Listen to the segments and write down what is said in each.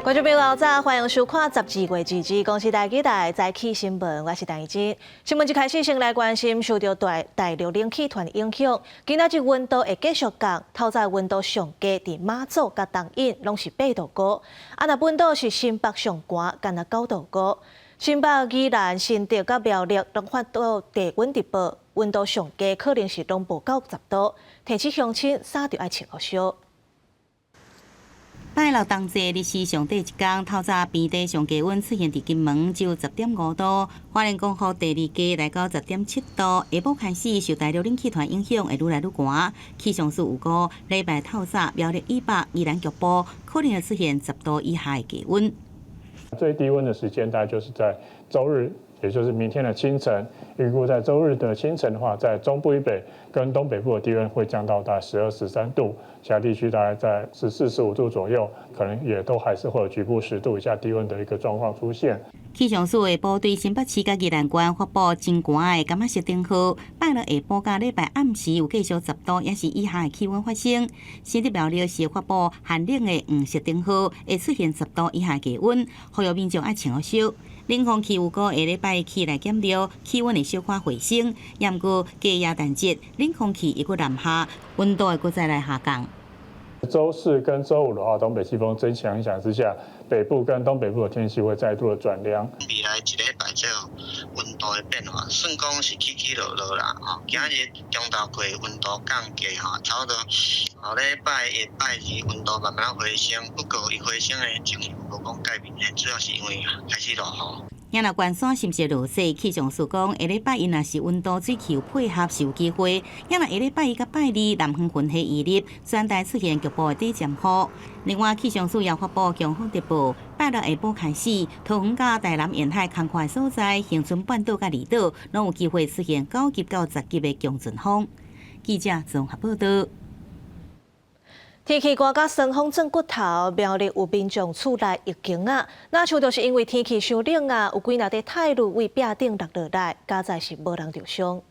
观众朋友早早，欢迎收看12月2日公司台记台早起新闻，我是陈怡珍。新闻一开始先来关心受到大陆冷气团影响，今仔日温度会继续降，透早温度上低伫马祖甲东引拢是8度高，若温度是新北上寒，干那9度高。新北、宜兰、新竹甲苗栗拢发到低温特报，温度上低可能是拢无到10度，天气乡亲衫着爱穿好少。拜六同齐日是上第一天，透早平地上低温出现伫金门，只有10.5度。花莲光复第二价来到10.7度。下晡开始受大陆冷气团影响，会愈来愈寒。气象署预估，礼拜透早苗栗以北、宜兰局部可能会出现10度以下的低温。最低温的时间大概就是在周日，也就是明天的清晨。预估在周日的清晨的话，在中部以北跟东北部的低温会降到大概12、13度，其他地区大概在14、15度左右，可能也都还是会有局部10度以下低温的一个状况出现。气象署下晡对新北市甲宜兰县发布真寒的感觉色灯号，拜六下晡甲礼拜暗时有继续10度也是以下的气温发生。新竹苗栗是发布寒冷的黄色灯号，会出现10度以下低温，呼吁民众爱穿好少。冷空气预估下礼拜起来减弱，气温会小可回升，不过假耶诞节冷空气会南下，温度会再来下降。周四跟周五的话，东北季风增强影响之下，北部跟东北部的天气会再度的转凉。未来一礼拜这温度的变化，算讲是起起落落啦。今日中昼过温度降低差不多后礼拜一、拜二温度慢慢回升，不过伊回升的情形无讲改变的，主要是因为开始落雨。也若关山是毋是落雪？气象署讲，下礼拜因若是温度水气有配合，是有机会。也若下礼拜一甲拜二南方云系移入，全台出现局部的低降雨。另外，气象署也发布强风特报，拜六下晡开始，桃园甲台南沿海空旷所在，恒春半岛甲离岛，拢有机会出现9级到10级的强阵风。记者综合报道。天气寒甲酸风转骨头，苗栗有民众厝内疫情啊，那像就是因为天气伤冷啊，有几若块泰鲁为壁顶落落来，加在是无人受伤。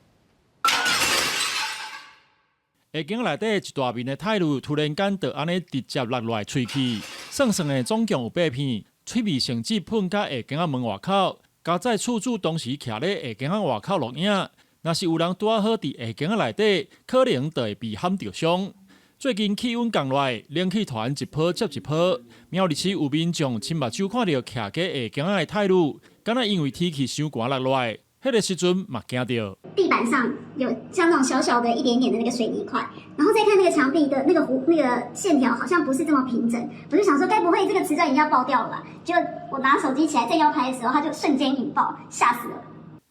下境内底一大面的泰鲁突然间就安尼直接落落来喙齿，算算的总共有8片，喙味甚至喷到下境门外口。加在厝主当时徛咧下境外口录影，若是有人拄好伫下境内底，可能就会被喊着伤。最近气温降落来，冷气团一波接一波。苗栗市有民众亲目睭看到徛在下境的泰鲁，敢若因为天气伤寒落落来，迄个时阵嘛惊到。地板上有像那种小小的一点点的那个水泥块，然后再看那个墙壁的那个线条好像不是这么平整，我就想说该不会这个瓷砖已经要爆掉了吧？结果我拿手机起来正要拍的时候，它就瞬间引爆，吓死了。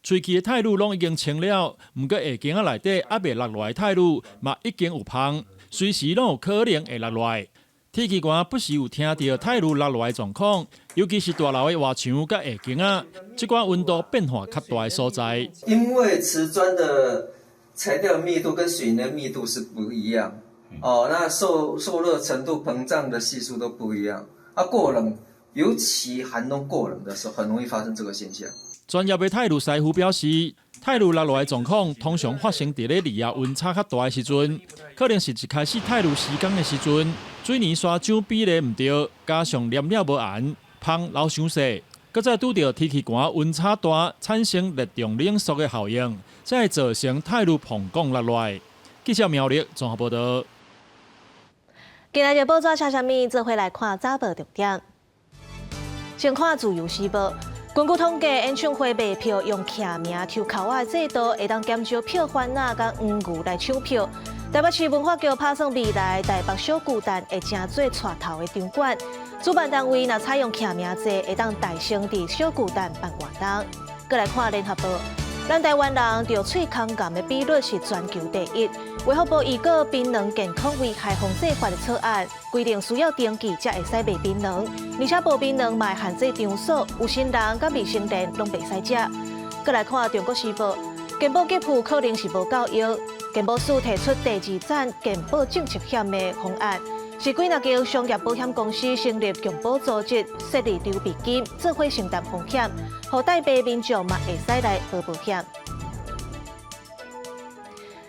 喙齿的泰鲁拢已经清了，毋过下境内底还未落落来泰鲁嘛已经有芳。随时拢有可能会落落来。天气寒不时有听到泰鲁落落来状况，尤其是大楼的外墙甲下境啊，这款温度变化较大的所在。因为瓷砖的材料密度跟水泥的密度是不一样，那受热程度、膨胀的系数都不一样。过冷，尤其寒冬过冷的时候，很容易发生这个现象。专业的泰鲁师傅表示，泰鲁落落来状况通常发生伫咧离亚温差较大的时阵，可能是一开始泰鲁施工的时阵，水泥沙浆比例唔对，加上黏了无严，芳老伤细，搁再拄到天气寒、温差大，产生热重冷缩的效应，才会造成泰鲁膨降落落来。记者苗栗综合报道。今日报纸写啥物？做回来看早报重点。先看自由时报。根据统计，演唱会卖票用徛名抽口的制度，会当减少票贩仔甲黄牛来抢票。台北市文化局打算未来台北小巨蛋会成做带头的场馆。主办单位若采用徛名制，会当大声伫小巨蛋办活动。再来看联合报，咱台湾人着喙空癌的比率是全球第一。卫福部预告槟榔健康危害防治法的草案，规定需要登记才会使卖槟榔，而且无槟榔嘛限制场所，有成人甲未成年拢袂使食。再来看中国时报，健保给付可能是无够用，健保署提出第二站健保政策险的方案，是几若间商业保险公司成立强保组织，设立筹备金，做伙承担风险，互台北民众嘛会使来报保险。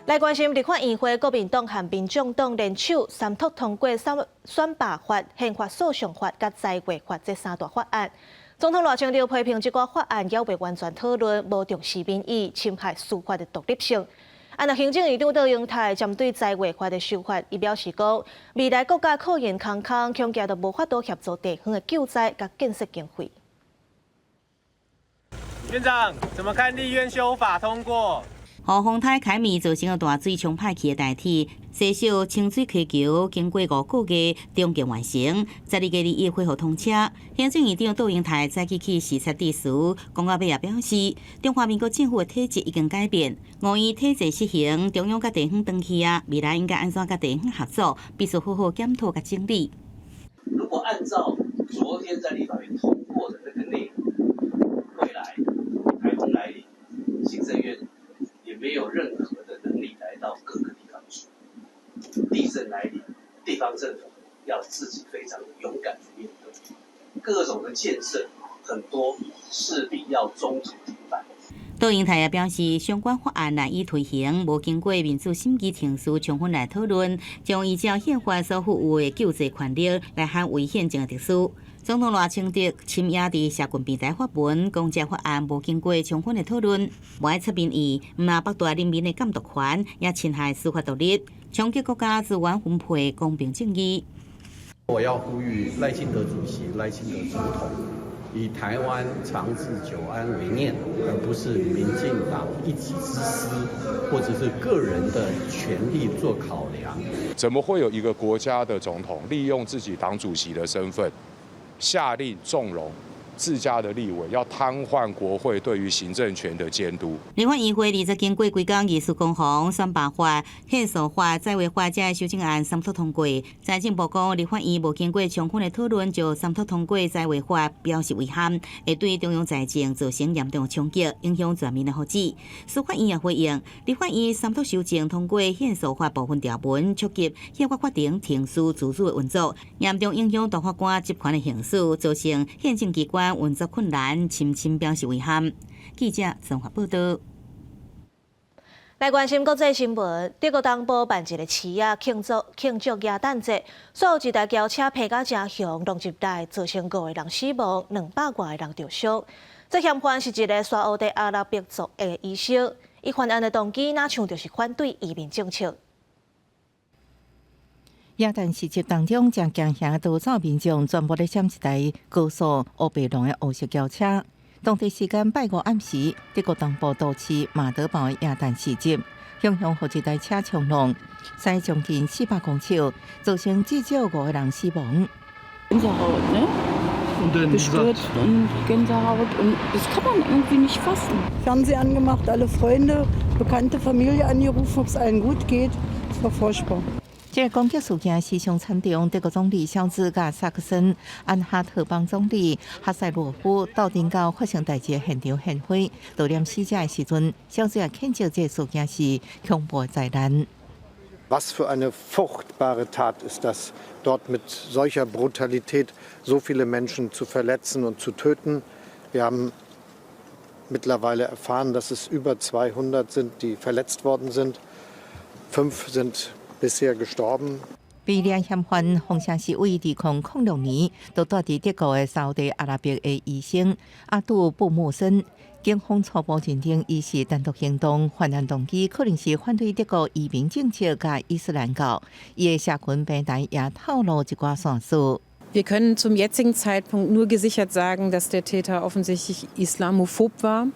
来关心立法院会国民党和民众党联手三读通过选罢法、宪法诉讼法、甲在位法这三大法案。总统赖清德批评这个法案也未完全讨论，无重视民意，侵害司法的独立性。那行政院长杜永泰针对在位法的修法，伊表示讲，未来国家可能空空，恐惊都无法度协助地方的救灾甲建设经费。院长，怎么看立院修法通过？雨风台开面造成大水冲派去的代替，西小清水溪桥经过5个月终建完成，12月2日恢复通车。行政院长杜永泰早起去视察地时，讲到尾也表示，中华民国政府的体制已经改变，5年体制实行，中央甲地方长期啊，未来应该安怎甲地方合作，必须好好检讨甲整理。如果按照昨天在立法院通过的那个内容，未来台风来临，行政院也没有任何的能力来到各个地方去。地震来临，地方政府要自己非常的勇敢去面对，各种的建设很多势必要中途停摆。杜永泰也表示，相关法案难以推行，无经过民主审议程序充分来讨论，将依照宪法所赋予的救济权利来捍卫宪政的特殊。总统赖清德深夜伫社群平台发文，讲这法案无经过充分的讨论，无爱出民意，毋但剥夺人民的监督权，也侵害司法独立，冲击国家资源分配公平正义。我要呼吁赖清德主席、赖清德总统，以台湾长治久安为念，而不是民进党一己之私，或者是个人的权利做考量。怎么会有一个国家的总统利用自己党主席的身份，下令纵容自家的立委，要瘫痪国会对于行政权的监督？立法院会20经过几工议事攻防、选罢法、宪诉法、在位法这修正案三读通过。财政部讲，立法院无经过充分的讨论就三读通过在位法，表示遗憾，会对中央财政造成严重冲击，影响全民的福祉。司法院也回应，立法院三读修正通过宪诉法部分条文，触及宪法法庭庭事自主的运作，严重影响大法官职权的行使，造成宪政机关运作困难，深表示遗憾。记者综合报道。来关心国际新闻，德国东部办一个市啊庆祝耶诞节，所有一台轿车劈到真凶，弄入来造成5个人死亡，200多个人受伤。这嫌犯是一个沙烏地阿拉伯族的医生，伊犯案的動機哪像就是反對移民政策。耶誕時節當中，將驚嚇逃走民眾全部咧閃一台高速烏白龍的烏色轎車。當地時間拜5暗時，德國東部都市馬德堡的耶誕時節，向向互一台車衝撞，駛將近400公尺，造成至少5個人死亡。Gänsehaut, ne? Bestürzt und Gänsehaut und das kann man irgendwie nicht fassen. Fernseher angemacht, alle Freunde, bekannte Familie angerufen, ob es allen gut geht. Es war furchtbar. 这个攻击事件史上惨重，德国总理肖兹甲萨克森安哈特邦总理哈塞洛夫到顶到发生代志现场献花，悼念死者的时阵，肖兹也谴责这事件是恐怖灾难。Was für eine furchtbare Tat ist das, dort mit solcher Brutalität so viele Menschen zu verletzen und zu töten. Wir haben mittlerweile erfahren, dass es über 200 sind, die verletzt worden sind. 5 sind bisher gestorben. 被抓嫌犯洪城市为2006年都住伫德国的沙烏地阿拉伯的医生阿杜布穆森，警方初步认定伊是单独行动，犯案动机可能是反对德国移民政策甲伊斯兰教。伊的社群平台也透露一寡线索。Wir können zum jetzigen Zeitpunkt nur gesichert sagen, dass der Täter offensichtlich islamophob war.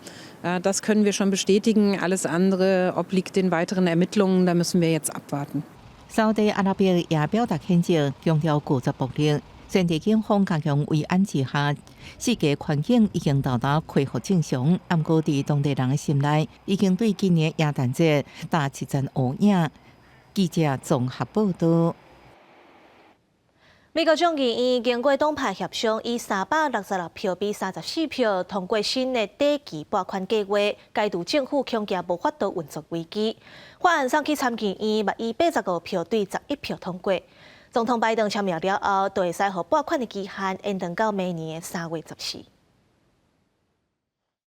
Das können wir schon bestätigen. Alles andere obliegt den weiteren Ermittlungen. Da müssen wir jetzt abwarten. 沙烏地阿拉伯也表達譴責，強調固執暴力。當地警方加強維安之下，世界環境已經到達恢復正常。不過，在當地人的心內，已經對今年耶誕節打一陣烏影。記者綜合報道。美國眾議院經過黨派協商，以366票比34票通過新的短期撥款計劃，解除政府恐驚無法度運作危機。法案送去參議院，嘛以85票對11票通過。總統拜登簽名了後，就會使予撥款的期限延長到明年3月14日。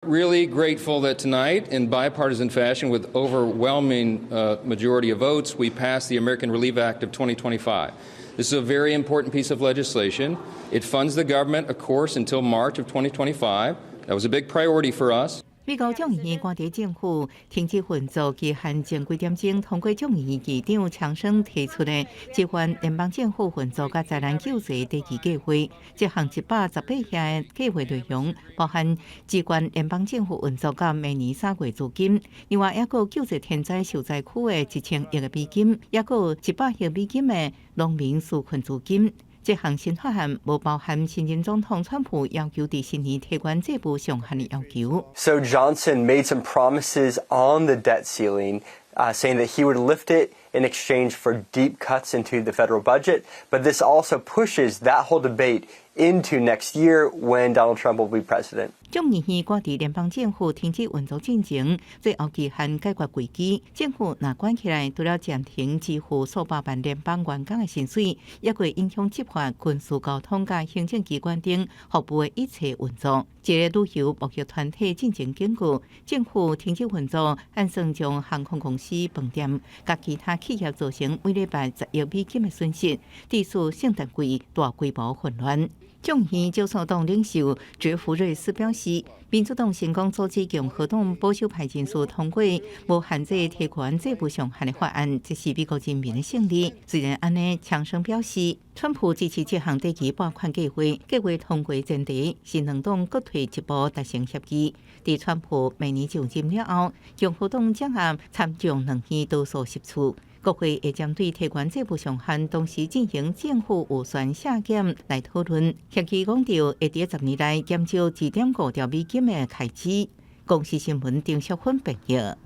Really grateful that tonight, in bipartisan fashion, with overwhelming majority of votes, we passed the American Relief Act of 2025. This is a very important piece of legislation. It funds the government, of course, until March of 2025. That was a big priority for us. 美国众议院官邸政府停止运作期限前几点钟通过众议院议长强生提出的支援联邦政府运作甲灾难救济第二计划。这项118项的计划内容包含支援联邦政府运作到明年3月资金，另外还有救济天灾受灾区的1000亿的美金，还有100亿美金的农民纾困资金。这项新法案无包含新任总统川普要求在新年提关这部上限的要求。So Johnson made some promises on the debt ceiling, saying that he would lift it in exchange for deep cuts into the federal budget. But this also pushes that whole debate into next year when Donald Trump will be president. 众议院赶伫联邦政府停止运作进程，最后期限解决危机。政府若关起来，除了暂停支付数百万联邦员工的薪水，也会影响执法、军事、交通甲行政机关等服务的一切运作。一个旅游贸易团体进行警告，政府停止运作，按算将航空公司、饭店甲其他企业造成每礼拜10亿美金的损失，致使圣诞季大规模混乱。众议院少数党领袖杰弗瑞斯表示，民主党成功阻止共和党保守派人士通过无限制提款这部上限的法案，这是美国人民的胜利。虽然安尼，强生表示，川普支持这项第二拨款计划，计划通过前提是两党各退一步达成协议。在川普明年就任了后，共和党将按参众两院多数10处。国会会针对提款这部上限，同时进行政府预算下减来讨论。协议讲到会在10年内减少2.5兆美金的开支。公司新闻张淑芬报道。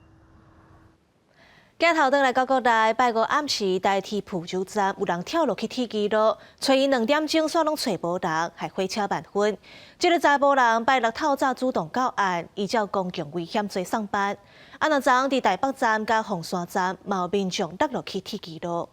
镜头转来到国内，拜五暗时，台铁蒲州站有人跳落去铁轨路，找伊2点钟，煞拢找无人，还火车慢分。这个查甫人拜6透早主动到案，依照公共危险罪上班。昨在台北站甲凤山站，有民众落去铁轨路。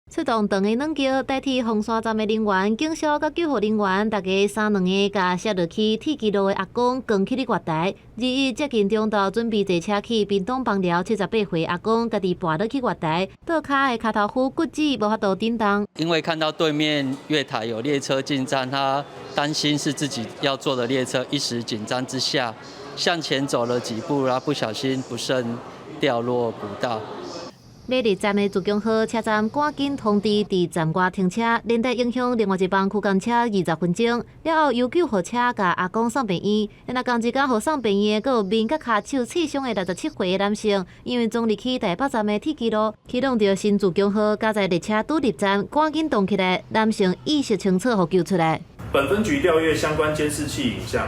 出动长的软桥，代替凤山站的人员、警消甲救护人员，大家3两个甲摔落去铁轨路的阿公，扛起哩月台。日接近中昼，准备坐车去屏东枋寮78岁阿公，家己跋落去月台，倒脚的脚头骨骨折，无法度振动。因为看到对面月台有列车进站，他担心是自己要坐的列车，一时紧张之下向前走了几步，然后不小心不慎掉落古道。马日站的自强号车站赶紧通知伫站外停车，连带影响另外一班区间车20分钟。了后由救护车甲阿公送病院，那同一天互送病院的，佫有面甲骹手刺伤的67岁的男性，因为总入去台北站的铁轨路，启动着新自强号，加在列车拄入站，赶紧动起来，男性意识清楚，互救出来。本分局调阅相关监视器影像，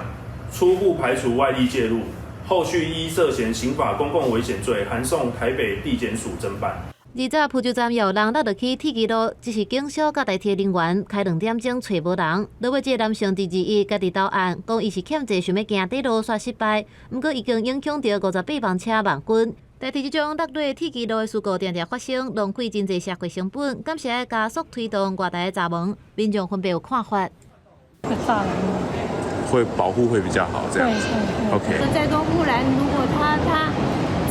初步排除外力介入。后续依涉嫌刑法公共危险罪，函送台北地检署侦办。二早蒲州站也有人落去铁轨路，只是警消甲台铁人员开2点钟找无人。落尾这个男性伫2日家己投案，讲伊是欠债，想要行底路煞失败，不过已经影响到58班车慢滚。台铁这种落落铁轨路的事故常常发生，浪费真侪社会成本，敢是要加速推动外台的闸门，民众分别有看法。会保护会比较好，这样。OK。再多污染，如果他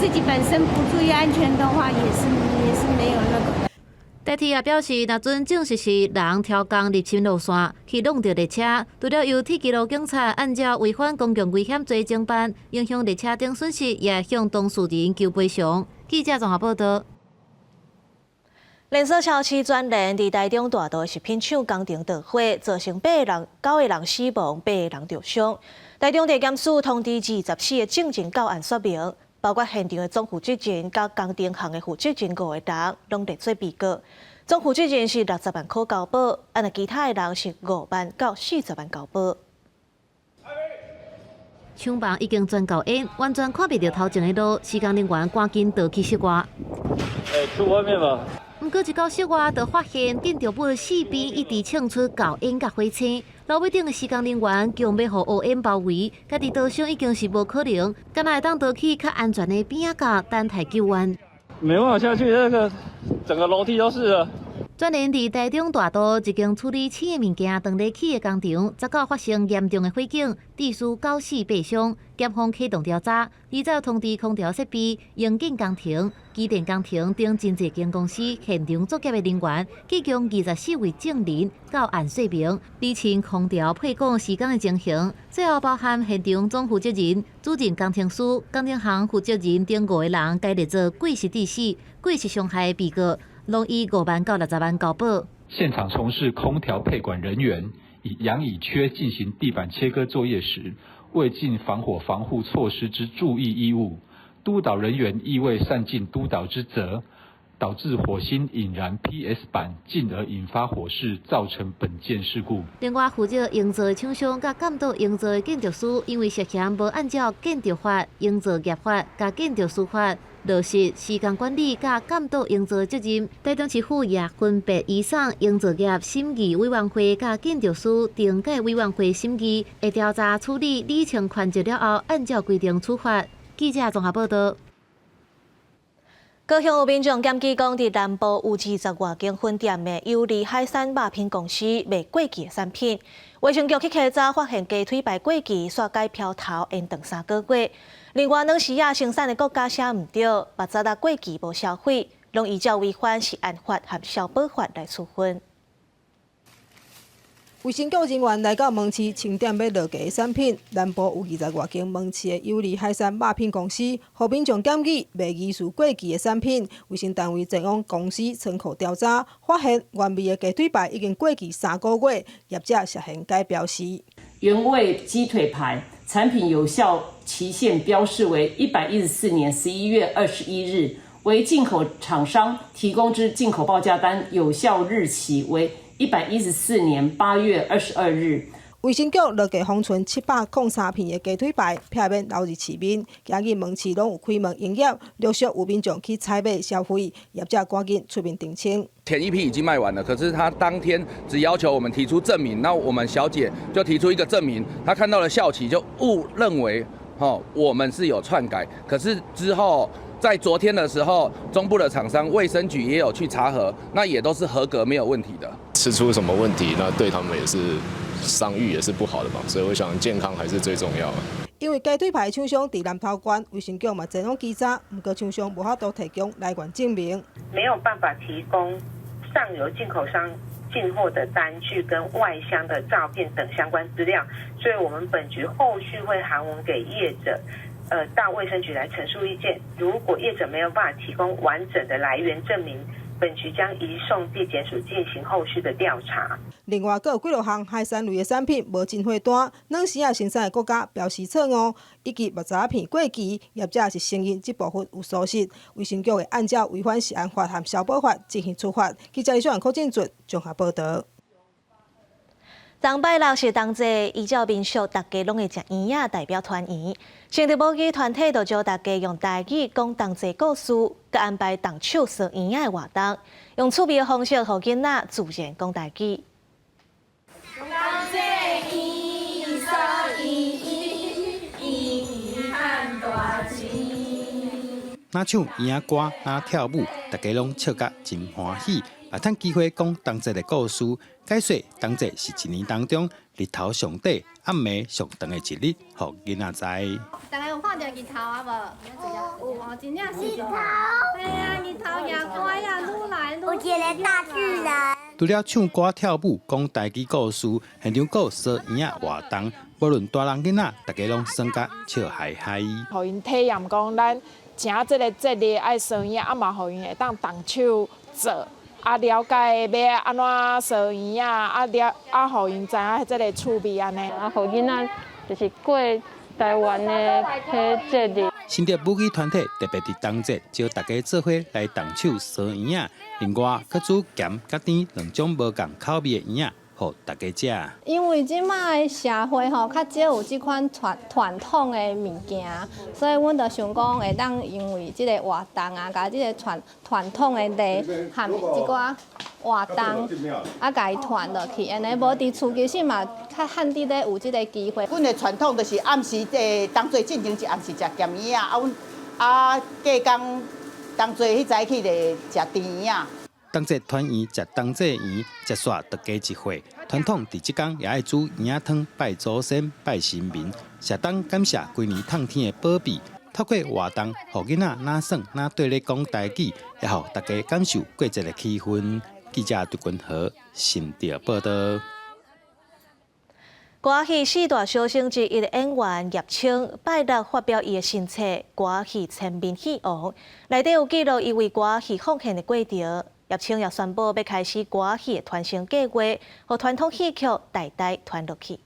自己本身不注意安全的话，也是没有那个。台铁也表示，若准证实是人超工入侵路线，去弄到列车，除了由铁轨路警察按照违反公共危险罪侦办，影响列车等损失，也向当事人求赔偿。记者综合报道。连锁超市专连伫台中大道食品厂工程导火，造成9个人死亡，8个人受伤。台中地检署通知24个证人到案说明，包括现场的总负责人、甲工程行的负责人5个人，拢列做被告。总负责人是60万块交保，其他的人是5万到40万交保。厂房已经全搞淹，完全看不到头前的路，施工人员赶紧倒去室外。去外面吧。不过一到室外，就发现建筑物四边一直冲出高烟甲火星，楼尾顶的施工人员强要互乌烟包围，家己逃生已经是无可能，敢若会当倒去较安全的边仔角等待救援。没办法下去，那个整个楼梯都是了。专连伫台中大道一间处理轻的物件当日起的工厂，10号发生严重的火警，致死9死8伤。检方启动调查，20通知空调设备、营建工程、机电工程等真侪间公司现场作业的人员，计共24位证人到案说明，厘清空调配管时间的情形。最后包含现场总负责人、主任工程师、工程行负责人等5个人，该列作过失致死、过失伤害的被告。拢以5万到60万交保。现场从事空调配管人员以阳乙炔进行地板切割作业时，未尽防火防护措施之注意义务，督导人员亦未善尽督导之责，导致火星引燃 PS 板，进而引发火势，造成本件事故。另外，负责营造的厂商甲监督营造的建筑师，因为涉嫌无按照建筑法、营造业法甲建筑师法落实时间管理甲监督营造责任，台中市府也分别移送营造业审议委员会甲建筑师定价委员会审议，会调查处理理清权责了后，按照规定处罚。记者综合报道。高雄有民众检举讲，伫南部有20外间分店的优利海产肉品公司卖过期的产品，卫生局去稽查发现鸡腿排过期、刷改漂头延长3个月。另外，卵丝仔生产的国家写唔对，肉杂仔过期无销毁，拢依照违反食安法和消保法来处分。卫生局人员来到门市清点要落价的产品，南部有20外间门市的优利海产肉品公司，互民众检举卖疑似过期的产品。卫生单位前往公司仓库调查，发现原味的鸡腿排已经过期3个月，业者涉嫌改标示。原味鸡腿排产品有效期限标示为114年11月21日，为进口厂商提供之进口报价单有效日期为114年8月22日。卫生局落价封存703片的鸡腿排，片面留入市面。今日门市拢有开门营业，陆续有民众去采买消费，业者赶紧出面澄清。前一批已经卖完了，可是他当天只要求我们提出证明，那我们小姐就提出一个证明，她看到了效期就误认为我们是有篡改，可是之后在昨天的时候，中部的厂商卫生局也有去查核，那也都是合格没有问题的。吃出什么问题，那对他们也是商誉也是不好的嘛，所以我想健康还是最重要的。因为鸡腿排厂商伫南投县，卫生局嘛前往稽查，不过厂商无法度提供来源证明，没有办法提供上游进口商进货的单据跟外箱的照片等相关资料，所以我们本局后续会函文给业者。到卫生局来陈述意见。如果业者没有办法提供完整的来源证明，本局将移送地检署进行后续的调查。另外，还有几落项海产类的产品无进货单，卵丝仔生产的国家标示错误，以及肉杂片过期，业者是承认这部分有疏失。卫生局会按照违反食安法和消保法进行处罚。记者李秀兰、柯建准综合报道。当拜六是同齐，依照民俗，大家拢会食圆仔代表团圆。成立母语团体就教大家用台语讲同齐故事，佮安排动手烧圆仔的活动，用趣味的方式，予囡仔自然讲台语。哪唱圆仔歌，哪跳舞，大家拢笑甲真欢喜。也趁机会讲同齐的故事，解说同齐是一年当中日头上短、暗暝上长的一日，互囡仔知。大家有看到日头啊无？有哦，真正是日头。对啊，日头也乖呀，愈来愈。有一个大巨人。除了唱歌跳舞、讲台语故事，现场还有烧圆仔活动，无论大人囡仔，大家拢耍甲笑嗨嗨。互因体验讲咱正这个节日爱烧圆仔，啊嘛，互因会当动手做。了解要安怎烧圆仔，互因知影这个趣味安尼。互囡仔就是过台湾的迄节日。新竹母语团体特别伫当节招大家做伙来动手烧圆仔，另外佮煮咸佮甜2种无共口味的圆仔，互大家食。因为即摆的社会吼较少有即款传统的物件，所以阮就想讲会当因为即个活动啊，甲即个传统的礼和一寡活动啊，甲伊传落去，安尼无伫厝其实嘛较罕伫咧有即个机会。阮的传统就是暗时当做进前一暗时食咸圆仔，阮隔工当做迄早起咧食甜圆仔。同齐团圆食同齐圆，接煞大家一会。传统伫即天也爱煮圆仔汤拜祖先、拜神明，谢当感谢规年烫天的保庇。透过活动，互囡仔哪耍哪对咧讲台语，也互大家感受过节的气氛。记者杜君和新潮报道。歌戏四大小生之一的演员叶青，拜六发表伊的新册《歌戏千面戏王》，内底有记录伊为歌戏奉献的过程。叶青也宣布要开始歌戏的传承计划，和传统戏曲代代传落去。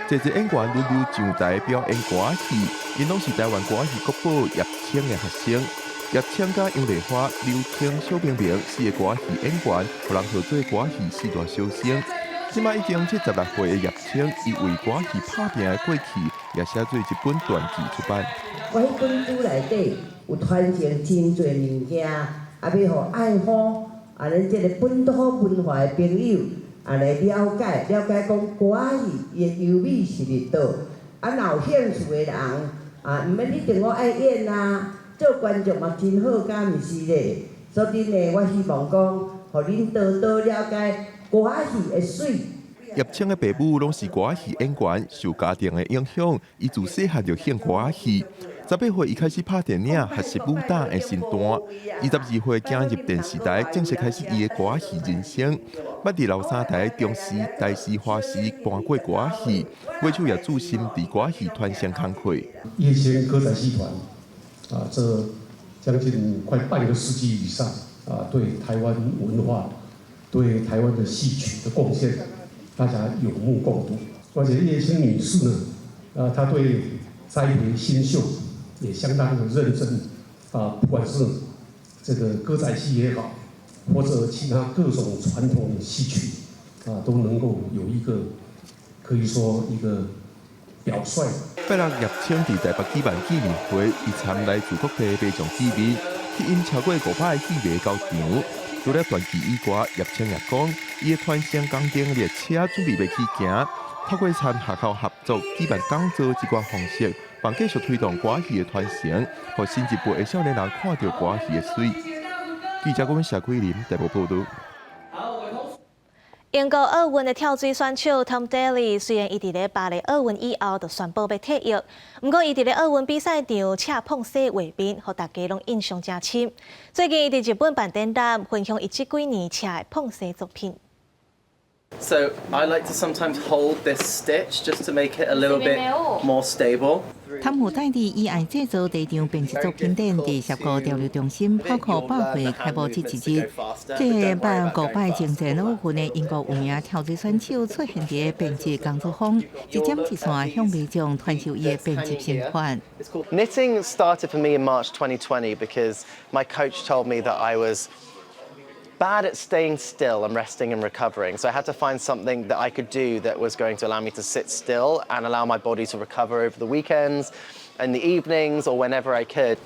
这支演员轮流上台表演歌戏，因拢是台湾歌戏国宝叶青的学生。叶青甲杨丽花、刘青、小明明四个歌戏演员，互人号做歌戏四大小生。即摆已经76岁的叶青，伊为歌戏打拼的过去，也写做一本传记出版。我迄本书内底有传承真侪物件，要互爱好咱即个本土文化的朋友来了解讲歌戏伊的优美是伫倒。若有兴趣的人毋免一定我爱演做观众嘛真好，敢毋是咧？所以呢，我希望讲，互恁多多了解歌戏的水。叶青的爸母拢是歌戏演员，受家庭的影响，伊自细汉就献歌戏。18岁，伊开始拍电影，学习武打的身段。22岁，进入电视台，正式开始伊的歌戏人生。捌伫老三台、中视、台视、华视搬过歌戏，尾手也注心伫歌戏传承工作。叶青歌仔戏团。这将近快半个世纪以上对台湾文化、对台湾的戏曲的贡献，大家有目共睹。而且叶青女士呢，她对栽培新秀也相当的认真不管是这个歌仔戏也好，或者其他各种传统的戏曲都能够有一个可以说一个表率。拜六叶青伫台北举办纪念会，伊参来自各地卖场见面，吸引超过500个戏迷到场。除了传奇以外，叶青也讲，伊的传承钢筋列车准备要起行，透过参学校合作举办讲座一寡方式，帮继续推动歌戏的传承，让新一辈的少年人看到歌戏的水。记者郭谢桂林台北报道。英国奥运的跳水选手 Tom Daley 虽然伊伫咧巴黎奥运以后就宣布要退役，不过伊伫咧奥运比赛场恰碰死画面，互大家拢印象真深。最近伊伫日本办展览，分享伊这几年恰的碰死作品。So I like to sometimes hold this stitch just to make it a little bit more stable. 汤姆戴利以爱制作第一场编辑作品展伫涩谷交流中心跑酷百会开幕即一日，这办5摆征战奥运的英国有名跳水选手出现伫编辑工作坊，一针一线向民众传授伊的编辑心法。Knitting started for me in March 2020 because my coach told me that I was bad at staying still and resting and recovering. So I had to find something that I could do that was going to allow me to sit still and allow my body to recover over the weekends and the evenings or whenever I could.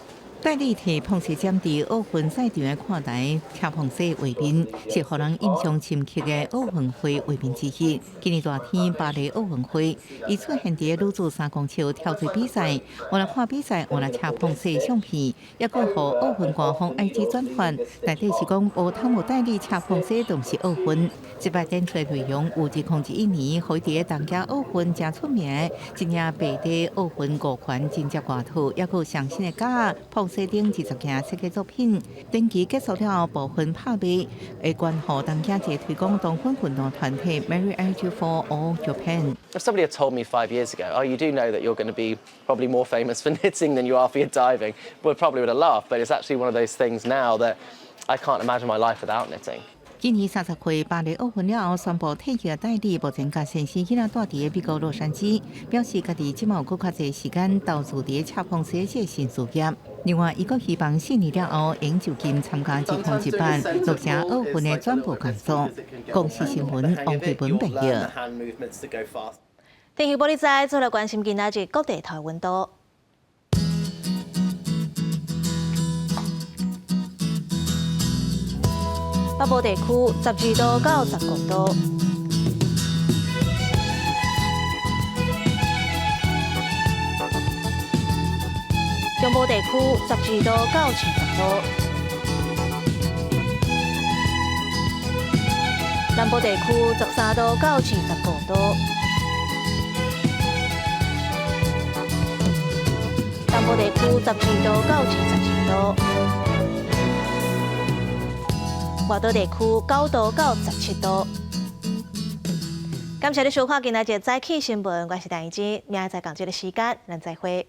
戴利摕碰瓷针伫奥运赛场的看台跳碰瓷画面，是互人印象深刻的奥运会画面之一。今年热天巴黎奥运会，伊出现伫女子3公尺跳水比赛，我来看比赛，我来恰碰瓷相片，也搁互奥运官方 IG 转发，内底是讲无汤姆戴利恰碰瓷都是奥运。这摆展出的内容有2001年，互伊伫东京奥运真出名，一领白底奥运5环真接挂土，也搁上新的假碰。设定20件设计作品，展期结束了后，部分拍卖会关乎东京节推广冬训运动团体 Marry Age for All Japan。 If somebody had told me 5 years ago, oh, you do know that you're going to be probably more famous for knitting than you are for your diving, well, probably would have laughed. But it's actually one of those things now that I can't imagine my life without knitting. 今年30岁巴黎奥运了后，宣布退役的戴利目前甲先生囡仔住伫美国洛杉矶，表示家己即马有更较侪时间投注伫恰碰瓷这新事业。另外，伊阁希望4年了后永久金参加1碰1班录成奥运的转播工作。公司新闻王慧文报道。天气玻璃仔做来关心今仔日各地台温度。北部地区12度到15度，中部地区12度到20度，南部地区13度到25度，南部地区12度到22度，外岛地区9度到17度。感谢你收看今仔日早起新闻，我是陈怡晶，明仔载同这个时间，咱再会。